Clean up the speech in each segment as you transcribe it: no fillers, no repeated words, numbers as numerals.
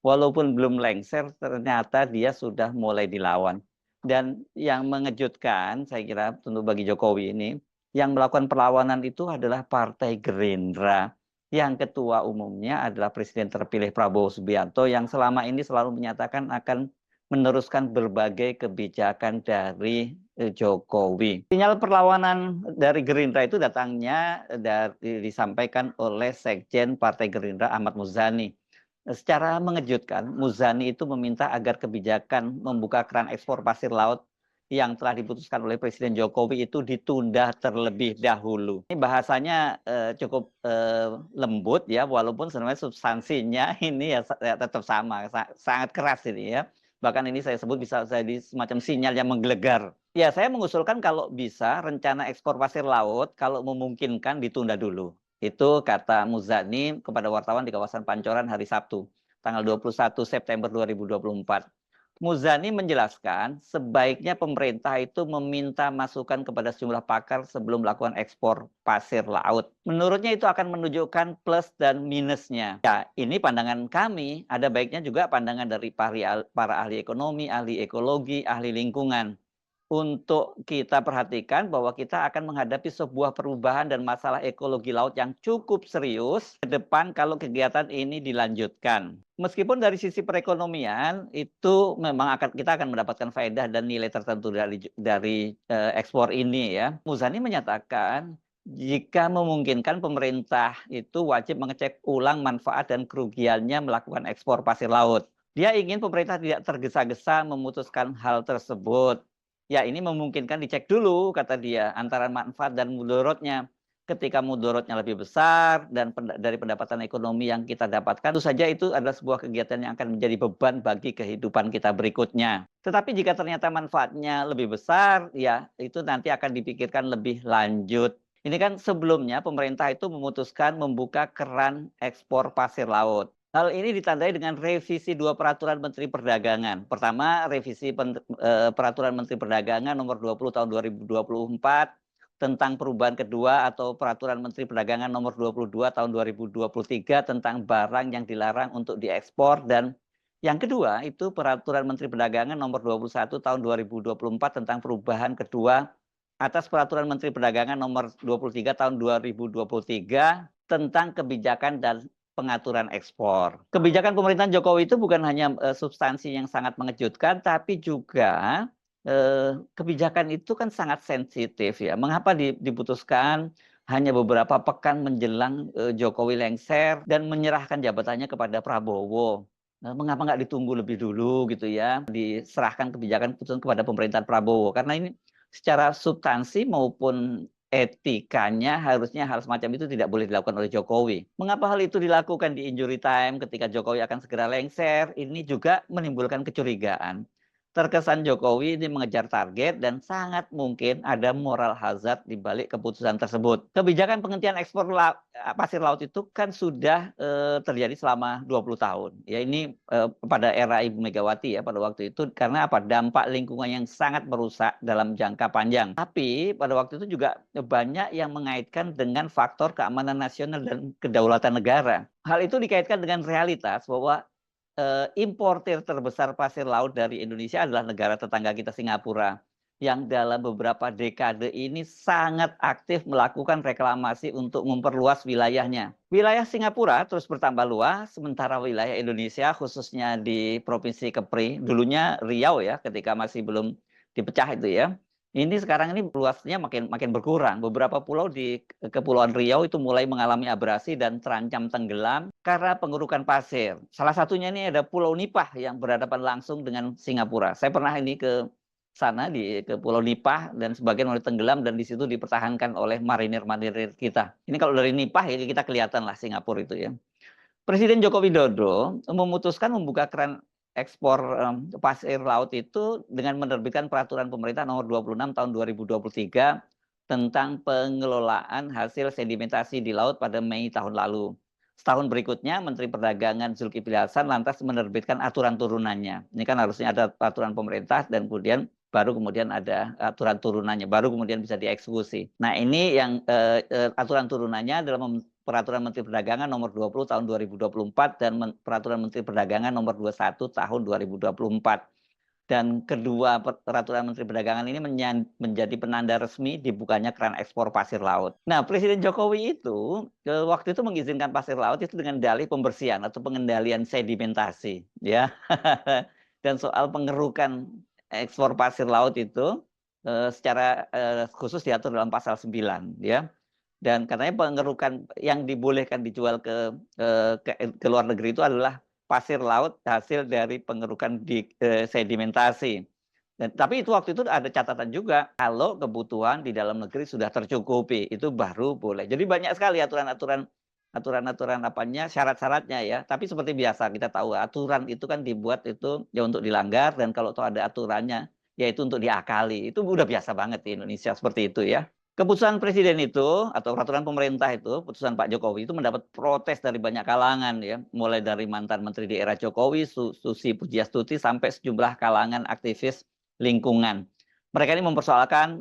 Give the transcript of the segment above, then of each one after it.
walaupun belum lengser, ternyata dia sudah mulai dilawan. Dan yang mengejutkan, saya kira untuk bagi Jokowi ini, yang melakukan perlawanan itu adalah Partai Gerindra. Yang ketua umumnya adalah Presiden terpilih Prabowo Subianto yang selama ini selalu menyatakan akan meneruskan berbagai kebijakan dari Jokowi. Sinyal perlawanan dari Gerindra itu datangnya disampaikan oleh Sekjen Partai Gerindra Ahmad Muzani. Secara mengejutkan, Muzani itu meminta agar kebijakan membuka keran ekspor pasir laut yang telah diputuskan oleh Presiden Jokowi itu ditunda terlebih dahulu. Ini bahasanya cukup lembut ya, walaupun sebenarnya substansinya ini ya tetap sama, sangat keras ini ya. Bahkan ini saya sebut bisa jadi semacam sinyal yang menggelegar. Ya, saya mengusulkan kalau bisa rencana ekspor pasir laut kalau memungkinkan ditunda dulu. Itu kata Muzani kepada wartawan di kawasan Pancoran hari Sabtu, tanggal 21 September 2024. Muzani menjelaskan sebaiknya pemerintah itu meminta masukan kepada sejumlah pakar sebelum melakukan ekspor pasir laut. Menurutnya itu akan menunjukkan plus dan minusnya. Ya, ini pandangan kami, ada baiknya juga pandangan dari para ahli ekonomi, ahli ekologi, ahli lingkungan. Untuk kita perhatikan bahwa kita akan menghadapi sebuah perubahan dan masalah ekologi laut yang cukup serius ke depan kalau kegiatan ini dilanjutkan. Meskipun dari sisi perekonomian itu memang kita akan mendapatkan faedah dan nilai tertentu dari ekspor ini ya. Muzani menyatakan jika memungkinkan pemerintah itu wajib mengecek ulang manfaat dan kerugiannya melakukan ekspor pasir laut. Dia ingin pemerintah tidak tergesa-gesa memutuskan hal tersebut. Ya, ini memungkinkan dicek dulu, kata dia, antara manfaat dan mudorotnya. Ketika mudorotnya lebih besar dan dari pendapatan ekonomi yang kita dapatkan, tentu saja itu adalah sebuah kegiatan yang akan menjadi beban bagi kehidupan kita berikutnya. Tetapi jika ternyata manfaatnya lebih besar, ya itu nanti akan dipikirkan lebih lanjut. Ini kan sebelumnya pemerintah itu memutuskan membuka keran ekspor pasir laut. Hal ini ditandai dengan revisi 2 peraturan Menteri Perdagangan. Pertama, revisi peraturan Menteri Perdagangan nomor 20 tahun 2024 tentang perubahan kedua atau peraturan Menteri Perdagangan nomor 22 tahun 2023 tentang barang yang dilarang untuk diekspor, dan yang kedua itu peraturan Menteri Perdagangan nomor 21 tahun 2024 tentang perubahan kedua atas peraturan Menteri Perdagangan nomor 23 tahun 2023 tentang kebijakan dan pengaturan ekspor. Kebijakan pemerintahan Jokowi itu bukan hanya substansi yang sangat mengejutkan, tapi juga kebijakan itu kan sangat sensitif ya. Mengapa diputuskan hanya beberapa pekan menjelang Jokowi lengser dan menyerahkan jabatannya kepada Prabowo? Mengapa nggak ditunggu lebih dulu gitu ya, diserahkan kebijakan keputusan kepada pemerintahan Prabowo? Karena ini secara substansi maupun etikanya harusnya hal semacam itu tidak boleh dilakukan oleh Jokowi. Mengapa hal itu dilakukan di injury time ketika Jokowi akan segera lengser? Ini juga menimbulkan kecurigaan. Terkesan Jokowi ini mengejar target dan sangat mungkin ada moral hazard di balik keputusan tersebut. Kebijakan penghentian ekspor pasir laut itu kan sudah terjadi selama 20 tahun. Ya ini pada era Ibu Megawati ya pada waktu itu, karena apa? Dampak lingkungan yang sangat merusak dalam jangka panjang. Tapi pada waktu itu juga banyak yang mengaitkan dengan faktor keamanan nasional dan kedaulatan negara. Hal itu dikaitkan dengan realitas bahwa importir terbesar pasir laut dari Indonesia adalah negara tetangga kita Singapura, yang dalam beberapa dekade ini sangat aktif melakukan reklamasi untuk memperluas wilayahnya. Wilayah Singapura terus bertambah luas, sementara wilayah Indonesia khususnya di Provinsi Kepri, dulunya Riau ya, ketika masih belum dipecah itu ya. Ini sekarang ini luasnya makin berkurang. Beberapa pulau di Kepulauan Riau itu mulai mengalami abrasi dan terancam tenggelam karena pengerukan pasir. Salah satunya ini ada Pulau Nipah yang berhadapan langsung dengan Singapura. Saya pernah ini ke sana ke Pulau Nipah dan sebagian mulai tenggelam dan di situ dipertahankan oleh marinir-marinir kita. Ini kalau dari Nipah ya kita kelihatan lah Singapura itu ya. Presiden Joko Widodo memutuskan membuka keran ekspor pasir laut itu dengan menerbitkan peraturan pemerintah nomor 26 tahun 2023 tentang pengelolaan hasil sedimentasi di laut pada Mei tahun lalu. Setahun berikutnya, Menteri Perdagangan Zulkifli Hasan lantas menerbitkan aturan turunannya. Ini kan harusnya ada peraturan pemerintah dan baru kemudian ada aturan turunannya, baru kemudian bisa dieksekusi. Nah ini yang aturan turunannya dalam Peraturan Menteri Perdagangan nomor 20 tahun 2024 dan Peraturan Menteri Perdagangan nomor 21 tahun 2024. Dan kedua peraturan Menteri Perdagangan ini menjadi penanda resmi dibukanya keran ekspor pasir laut. Nah, Presiden Jokowi itu waktu itu mengizinkan pasir laut itu dengan dalih pembersihan atau pengendalian sedimentasi, ya. Dan soal pengerukan ekspor pasir laut itu secara khusus diatur dalam pasal 9, ya. Dan katanya pengerukan yang dibolehkan dijual ke luar negeri itu adalah pasir laut hasil dari pengerukan sedimentasi. Tapi itu waktu itu ada catatan juga, kalau kebutuhan di dalam negeri sudah tercukupi, itu baru boleh. Jadi banyak sekali aturan-aturan syarat-syaratnya ya. Tapi seperti biasa kita tahu aturan itu kan dibuat itu ya untuk dilanggar, dan kalau ada aturannya yaitu untuk diakali. Itu udah biasa banget di Indonesia seperti itu ya. Keputusan presiden itu atau peraturan pemerintah itu, putusan Pak Jokowi itu mendapat protes dari banyak kalangan ya, mulai dari mantan menteri di era Jokowi, Susi Pujiastuti, sampai sejumlah kalangan aktivis lingkungan. Mereka ini mempersoalkan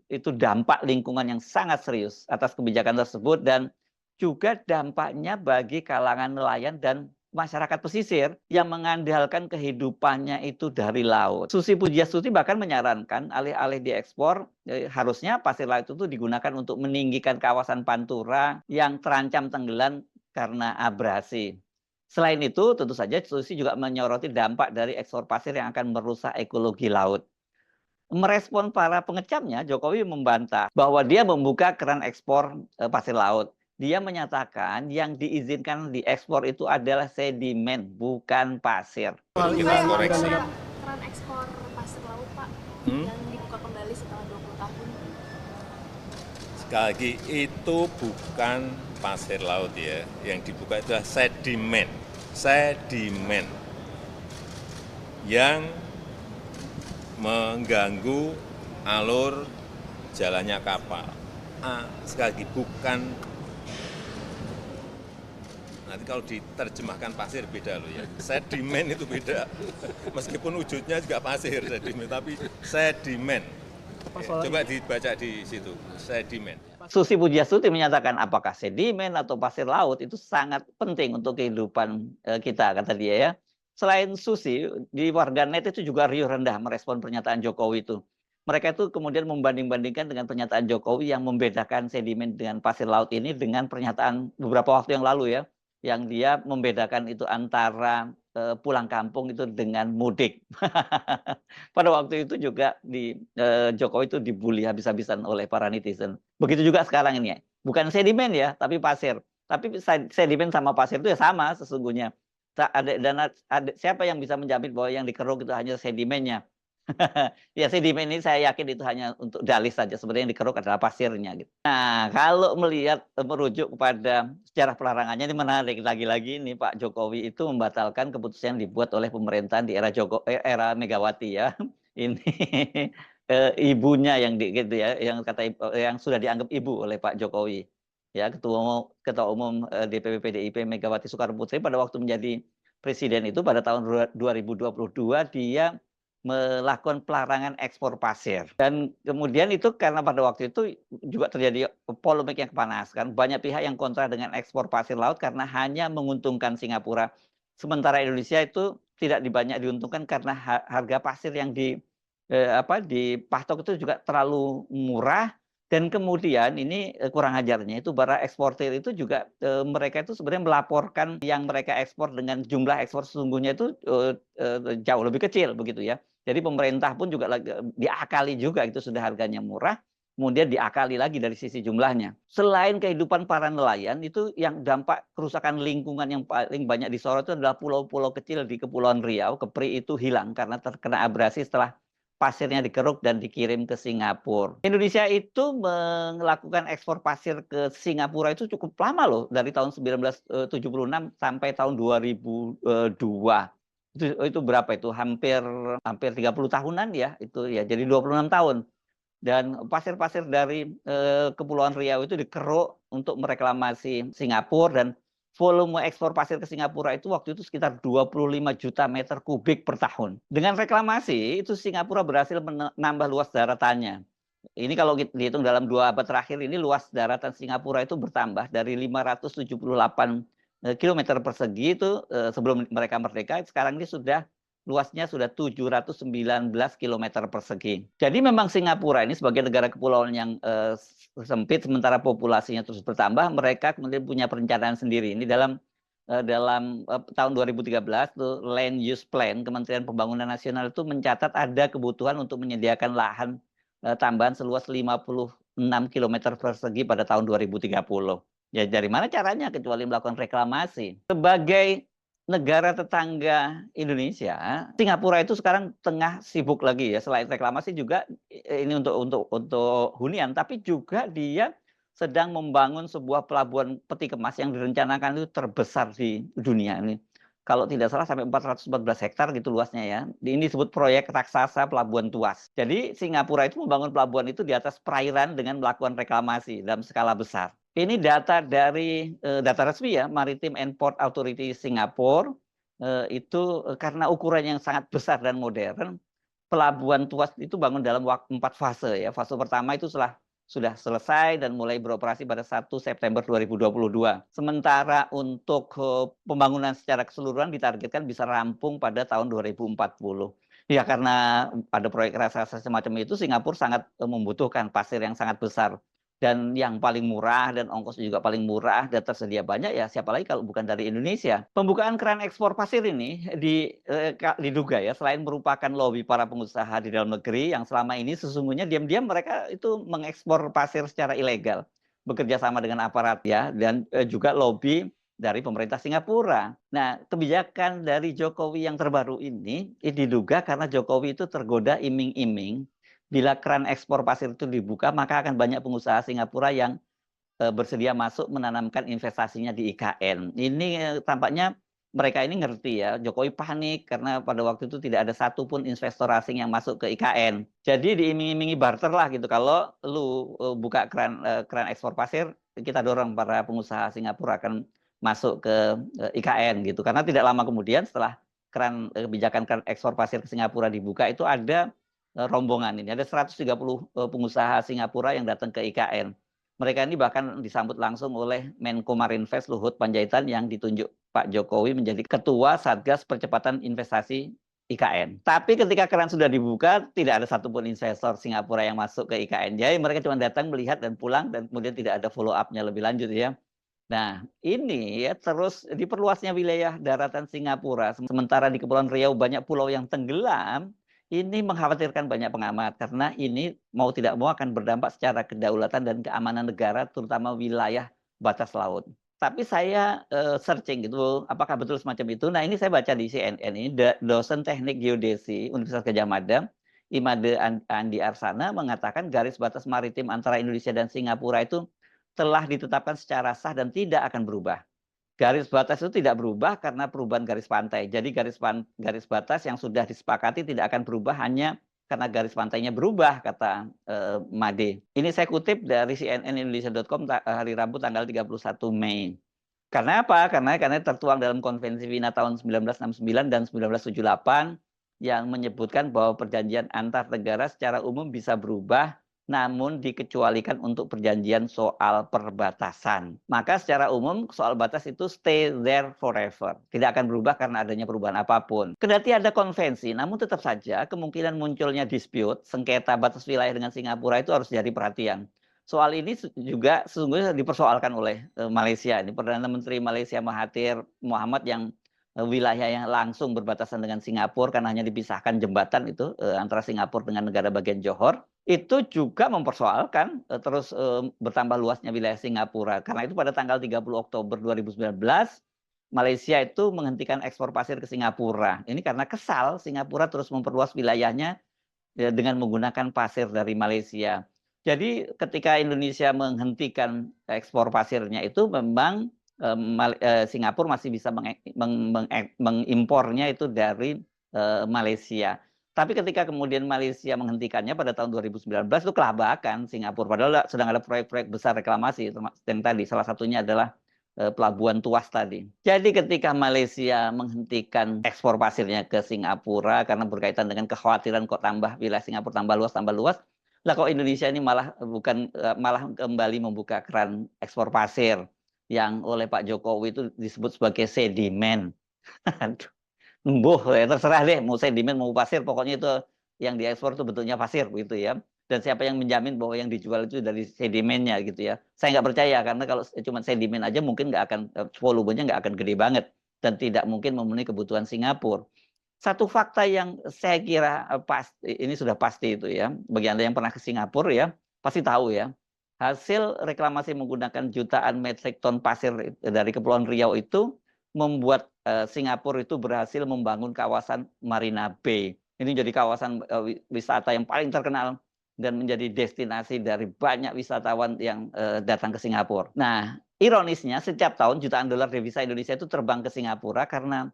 itu dampak lingkungan yang sangat serius atas kebijakan tersebut, dan juga dampaknya bagi kalangan nelayan dan masyarakat pesisir yang mengandalkan kehidupannya itu dari laut. Susi Pujiastuti bahkan menyarankan alih-alih diekspor, harusnya pasir laut itu digunakan untuk meninggikan kawasan Pantura yang terancam tenggelam karena abrasi. Selain itu, tentu saja Susi juga menyoroti dampak dari ekspor pasir yang akan merusak ekologi laut. Merespon para pengecamnya, Jokowi membantah bahwa dia membuka keran ekspor pasir laut. Dia menyatakan yang diizinkan diekspor itu adalah sedimen, bukan pasir. Kita koreksi. Keran ekspor pasir laut, Pak, yang dibuka kembali setelah 20 tahun. Sekali lagi, itu bukan pasir laut ya. Yang dibuka itu adalah sedimen. Sedimen yang mengganggu alur jalannya kapal. Sekali lagi, bukan. Nanti kalau diterjemahkan pasir beda loh ya. Sedimen itu beda. Meskipun wujudnya juga pasir sedimen, tapi sedimen. Coba dibaca di situ, sedimen. Susi Pujiastuti menyatakan apakah sedimen atau pasir laut itu sangat penting untuk kehidupan kita, kata dia ya. Selain Susi, di warganet itu juga riuh rendah merespon pernyataan Jokowi itu. Mereka itu kemudian membanding-bandingkan dengan pernyataan Jokowi yang membedakan sedimen dengan pasir laut ini dengan pernyataan beberapa waktu yang lalu ya, yang dia membedakan itu antara pulang kampung itu dengan mudik. Pada waktu itu juga Jokowi itu dibully habis-habisan oleh para netizen. Begitu juga sekarang ini ya. Bukan sedimen ya, tapi pasir. Tapi sedimen sama pasir itu ya sama sesungguhnya. Siapa yang bisa menjamin bahwa yang dikeruk itu hanya sedimennya? Ya, sedimen ini saya yakin itu hanya untuk dalih saja. Sebenarnya yang dikeruk adalah pasirnya gitu. Nah, kalau merujuk kepada sejarah pelarangannya, ini menarik. Lagi-lagi ini Pak Jokowi itu membatalkan keputusan yang dibuat oleh pemerintahan di era Megawati ya. Ini ibunya yang gitu ya, yang sudah dianggap ibu oleh Pak Jokowi. Ya, ketua umum DPP PDIP Megawati Soekarnoputri pada waktu menjadi presiden itu pada tahun 2022 dia melakukan pelarangan ekspor pasir. Dan kemudian itu karena pada waktu itu juga terjadi polemik yang panas kan. Banyak pihak yang kontra dengan ekspor pasir laut karena hanya menguntungkan Singapura. Sementara Indonesia itu tidak banyak diuntungkan karena harga pasir yang dipatok itu juga terlalu murah. Dan kemudian ini kurang ajarnya itu para eksportir itu juga mereka itu sebenarnya melaporkan yang mereka ekspor dengan jumlah ekspor sesungguhnya itu jauh lebih kecil begitu ya. Jadi pemerintah pun juga diakali juga itu sudah harganya murah, kemudian diakali lagi dari sisi jumlahnya. Selain kehidupan para nelayan itu yang dampak kerusakan lingkungan yang paling banyak disorot itu adalah pulau-pulau kecil di Kepulauan Riau. Kepri itu hilang karena terkena abrasi setelah pasirnya dikeruk dan dikirim ke Singapura. Indonesia itu melakukan ekspor pasir ke Singapura itu cukup lama loh, dari tahun 1976 sampai tahun 2002. Itu berapa itu? Hampir 30 tahunan ya, itu ya. Jadi 26 tahun. Dan pasir-pasir dari Kepulauan Riau itu dikeruk untuk mereklamasi Singapura, dan volume ekspor pasir ke Singapura itu waktu itu sekitar 25 juta meter kubik per tahun. Dengan reklamasi itu Singapura berhasil menambah luas daratannya. ini kalau dihitung dalam 2 abad terakhir ini luas daratan Singapura itu bertambah dari 578 kilometer persegi itu sebelum mereka merdeka, sekarang ini luasnya sudah 719 kilometer persegi. Jadi memang Singapura ini sebagai negara kepulauan yang sempit, sementara populasinya terus bertambah, mereka kemudian punya perencanaan sendiri. Ini dalam tahun 2013 tuh Land Use Plan Kementerian Pembangunan Nasional itu mencatat ada kebutuhan untuk menyediakan lahan tambahan seluas 56 kilometer persegi pada tahun 2030. Ya dari mana caranya kecuali melakukan reklamasi. Sebagai negara tetangga Indonesia, Singapura itu sekarang tengah sibuk lagi ya, selain reklamasi juga ini untuk hunian, tapi juga dia sedang membangun sebuah pelabuhan peti kemas yang direncanakan itu terbesar di dunia ini. Kalau tidak salah sampai 414 hektar gitu luasnya ya. Ini disebut proyek raksasa Pelabuhan Tuas. Jadi Singapura itu membangun pelabuhan itu di atas perairan dengan melakukan reklamasi dalam skala besar. Ini data dari data resmi ya, Maritime and Port Authority Singapura. Itu karena ukurannya yang sangat besar dan modern, Pelabuhan Tuas itu bangun dalam 4 fase ya. Fase pertama itu sudah selesai dan mulai beroperasi pada 1 September 2022. Sementara untuk pembangunan secara keseluruhan ditargetkan bisa rampung pada tahun 2040. Ya karena pada proyek raksasa semacam itu Singapura sangat membutuhkan pasir yang sangat besar. Dan yang paling murah dan ongkosnya juga paling murah dan tersedia banyak ya siapa lagi kalau bukan dari Indonesia. Pembukaan keran ekspor pasir ini diduga ya selain merupakan lobby para pengusaha di dalam negeri yang selama ini sesungguhnya diam-diam mereka itu mengekspor pasir secara ilegal bekerja sama dengan aparat ya dan juga lobby dari pemerintah Singapura. Nah, kebijakan dari Jokowi yang terbaru ini diduga karena Jokowi itu tergoda iming-iming bila keran ekspor pasir itu dibuka, maka akan banyak pengusaha Singapura yang bersedia masuk menanamkan investasinya di IKN. Ini tampaknya mereka ini ngerti ya, Jokowi panik karena pada waktu itu tidak ada satupun investor asing yang masuk ke IKN. Jadi diiming-imingi barter lah gitu. Kalau lu buka keran ekspor pasir, kita dorong para pengusaha Singapura akan masuk ke IKN gitu. Karena tidak lama kemudian setelah kebijakan keran ekspor pasir ke Singapura dibuka itu ada rombongan ini. Ada 130 pengusaha Singapura yang datang ke IKN. Mereka ini bahkan disambut langsung oleh Menko Marinvest Luhut Panjaitan yang ditunjuk Pak Jokowi menjadi Ketua Satgas Percepatan Investasi IKN. Tapi ketika keran sudah dibuka, tidak ada satupun investor Singapura yang masuk ke IKN. Jadi mereka cuma datang melihat dan pulang dan kemudian tidak ada follow up-nya lebih lanjut ya. Nah, ini ya terus diperluasnya wilayah daratan Singapura. Sementara di Kepulauan Riau banyak pulau yang tenggelam, ini mengkhawatirkan banyak pengamat karena ini mau tidak mau akan berdampak secara kedaulatan dan keamanan negara, terutama wilayah batas laut. Tapi saya searching gitu, apakah betul semacam itu? Nah ini saya baca di CNN ini, dosen teknik geodesi Universitas Gadjah Mada, Imade Andi Arsana mengatakan garis batas maritim antara Indonesia dan Singapura itu telah ditetapkan secara sah dan tidak akan berubah. Garis batas itu tidak berubah karena perubahan garis pantai. Jadi garis batas yang sudah disepakati tidak akan berubah hanya karena garis pantainya berubah, kata Made. Ini saya kutip dari cnnindonesia.com hari Rabu tanggal 31 Mei. Karena apa? Karena tertuang dalam Konvensi Wina tahun 1969 dan 1978 yang menyebutkan bahwa perjanjian antar negara secara umum bisa berubah namun dikecualikan untuk perjanjian soal perbatasan. Maka secara umum soal batas itu stay there forever. Tidak akan berubah karena adanya perubahan apapun. Kendati ada konvensi, namun tetap saja kemungkinan munculnya dispute, sengketa batas wilayah dengan Singapura itu harus jadi perhatian. Soal ini juga sesungguhnya dipersoalkan oleh Malaysia. Ini Perdana Menteri Malaysia Mahathir Mohamad yang wilayah yang langsung berbatasan dengan Singapura karena hanya dipisahkan jembatan itu antara Singapura dengan negara bagian Johor. Itu juga mempersoalkan terus bertambah luasnya wilayah Singapura. Karena itu pada tanggal 30 Oktober 2019, Malaysia itu menghentikan ekspor pasir ke Singapura. Ini karena kesal Singapura terus memperluas wilayahnya dengan menggunakan pasir dari Malaysia. Jadi ketika Indonesia menghentikan ekspor pasirnya itu memang Singapura masih bisa mengimpornya itu dari Malaysia. Tapi ketika kemudian Malaysia menghentikannya pada tahun 2019 itu kelabakan Singapura. Padahal sedang ada proyek-proyek besar reklamasi yang tadi. Salah satunya adalah Pelabuhan Tuas tadi. Jadi ketika Malaysia menghentikan ekspor pasirnya ke Singapura karena berkaitan dengan kekhawatiran kok wilayah Singapura tambah luas, Lah kok Indonesia ini malah kembali membuka keran ekspor pasir yang oleh Pak Jokowi itu disebut sebagai sedimen. Aduh, ya terserah deh mau sedimen mau pasir, pokoknya itu yang diekspor itu bentuknya pasir gitu ya. Dan siapa yang menjamin bahwa yang dijual itu dari sedimennya gitu ya. Saya nggak percaya, karena kalau cuma sedimen aja mungkin nggak akan volumenya nggak akan gede banget dan tidak mungkin memenuhi kebutuhan Singapura. Satu fakta yang saya kira ini sudah pasti itu ya, bagi Anda yang pernah ke Singapura ya, pasti tahu ya, hasil reklamasi menggunakan jutaan metrik ton pasir dari Kepulauan Riau itu membuat Singapura itu berhasil membangun kawasan Marina Bay. Ini jadi kawasan wisata yang paling terkenal dan menjadi destinasi dari banyak wisatawan yang datang ke Singapura. Nah, ironisnya setiap tahun jutaan dolar devisa Indonesia itu terbang ke Singapura karena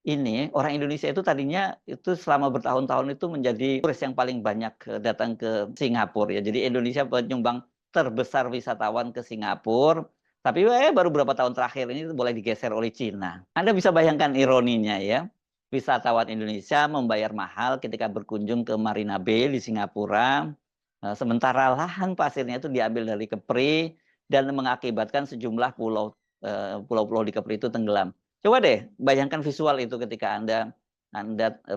ini orang Indonesia itu tadinya itu selama bertahun-tahun itu menjadi turis yang paling banyak datang ke Singapura ya. Jadi Indonesia penyumbang terbesar wisatawan ke Singapura. Tapi baru beberapa tahun terakhir ini boleh digeser oleh Cina. Anda bisa bayangkan ironinya ya. Wisatawan Indonesia membayar mahal ketika berkunjung ke Marina Bay di Singapura. Sementara lahan pasirnya itu diambil dari Kepri dan mengakibatkan sejumlah pulau-pulau di Kepri itu tenggelam. Coba deh bayangkan visual itu ketika Anda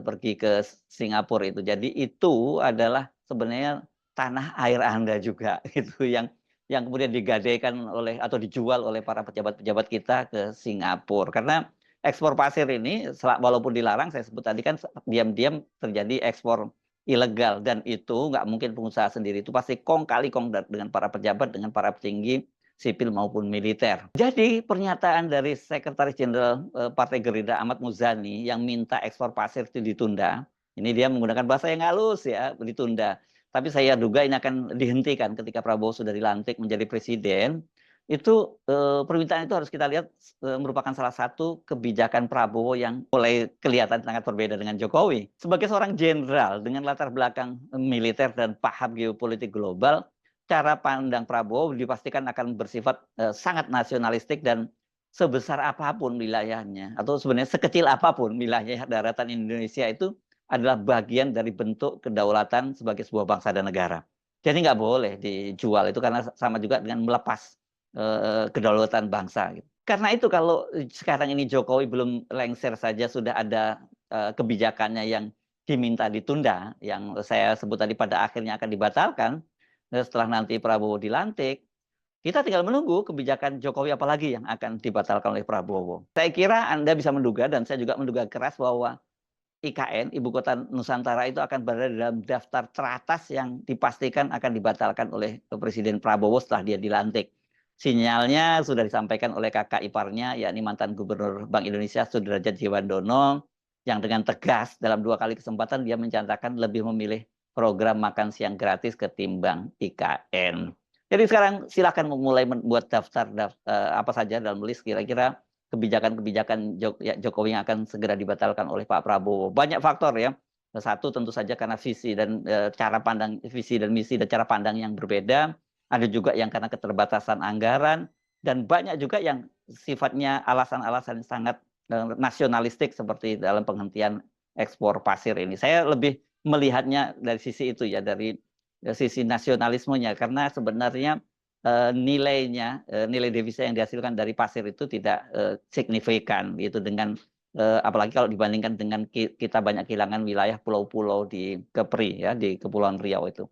pergi ke Singapura itu. Jadi itu adalah sebenarnya tanah air Anda juga itu yang kemudian digadaikan oleh atau dijual oleh para pejabat-pejabat kita ke Singapura. Karena ekspor pasir ini walaupun dilarang, saya sebut tadi kan diam-diam terjadi ekspor ilegal, dan itu nggak mungkin pengusaha sendiri, itu pasti kong kali kong dengan para pejabat, dengan para petinggi sipil maupun militer. Jadi pernyataan dari Sekretaris Jenderal Partai Gerindra Ahmad Muzani yang minta ekspor pasir itu ditunda, ini dia menggunakan bahasa yang halus ya, ditunda. Tapi saya duga ini akan dihentikan ketika Prabowo sudah dilantik menjadi presiden. Itu permintaan itu harus kita lihat merupakan salah satu kebijakan Prabowo yang mulai kelihatan sangat berbeda dengan Jokowi. Sebagai seorang jenderal dengan latar belakang militer dan paham geopolitik global, cara pandang Prabowo dipastikan akan bersifat sangat nasionalistik, dan sebesar apapun wilayahnya atau sebenarnya sekecil apapun wilayah daratan Indonesia itu adalah bagian dari bentuk kedaulatan sebagai sebuah bangsa dan negara. Jadi nggak boleh dijual itu, karena sama juga dengan melepas kedaulatan bangsa. Karena itu kalau sekarang ini Jokowi belum lengser saja sudah ada kebijakannya yang diminta ditunda, yang saya sebut tadi pada akhirnya akan dibatalkan setelah nanti Prabowo dilantik. Kita tinggal menunggu kebijakan Jokowi apalagi yang akan dibatalkan oleh Prabowo. Saya kira Anda bisa menduga, dan saya juga menduga keras, bahwa IKN, Ibu Kota Nusantara, itu akan berada dalam daftar teratas yang dipastikan akan dibatalkan oleh Presiden Prabowo setelah dia dilantik. Sinyalnya sudah disampaikan oleh kakak iparnya, yakni mantan Gubernur Bank Indonesia Sudrajat Djimbandono, yang dengan tegas dalam 2 kali kesempatan dia mencantakan lebih memilih program makan siang gratis ketimbang IKN. Jadi sekarang silakan mulai membuat daftar apa saja dalam list kira-kira kebijakan-kebijakan Jokowi yang akan segera dibatalkan oleh Pak Prabowo. Banyak faktor ya. Satu tentu saja karena visi dan visi dan misi dan cara pandang yang berbeda. Ada juga yang karena keterbatasan anggaran, dan banyak juga yang sifatnya alasan-alasan sangat nasionalistik seperti dalam penghentian ekspor pasir ini. Saya lebih melihatnya dari sisi itu ya, dari sisi nasionalismenya, karena sebenarnya nilai devisa yang dihasilkan dari pasir itu tidak signifikan gitu, dengan apalagi kalau dibandingkan dengan kita banyak kehilangan wilayah pulau-pulau di Kepri ya, di Kepulauan Riau itu.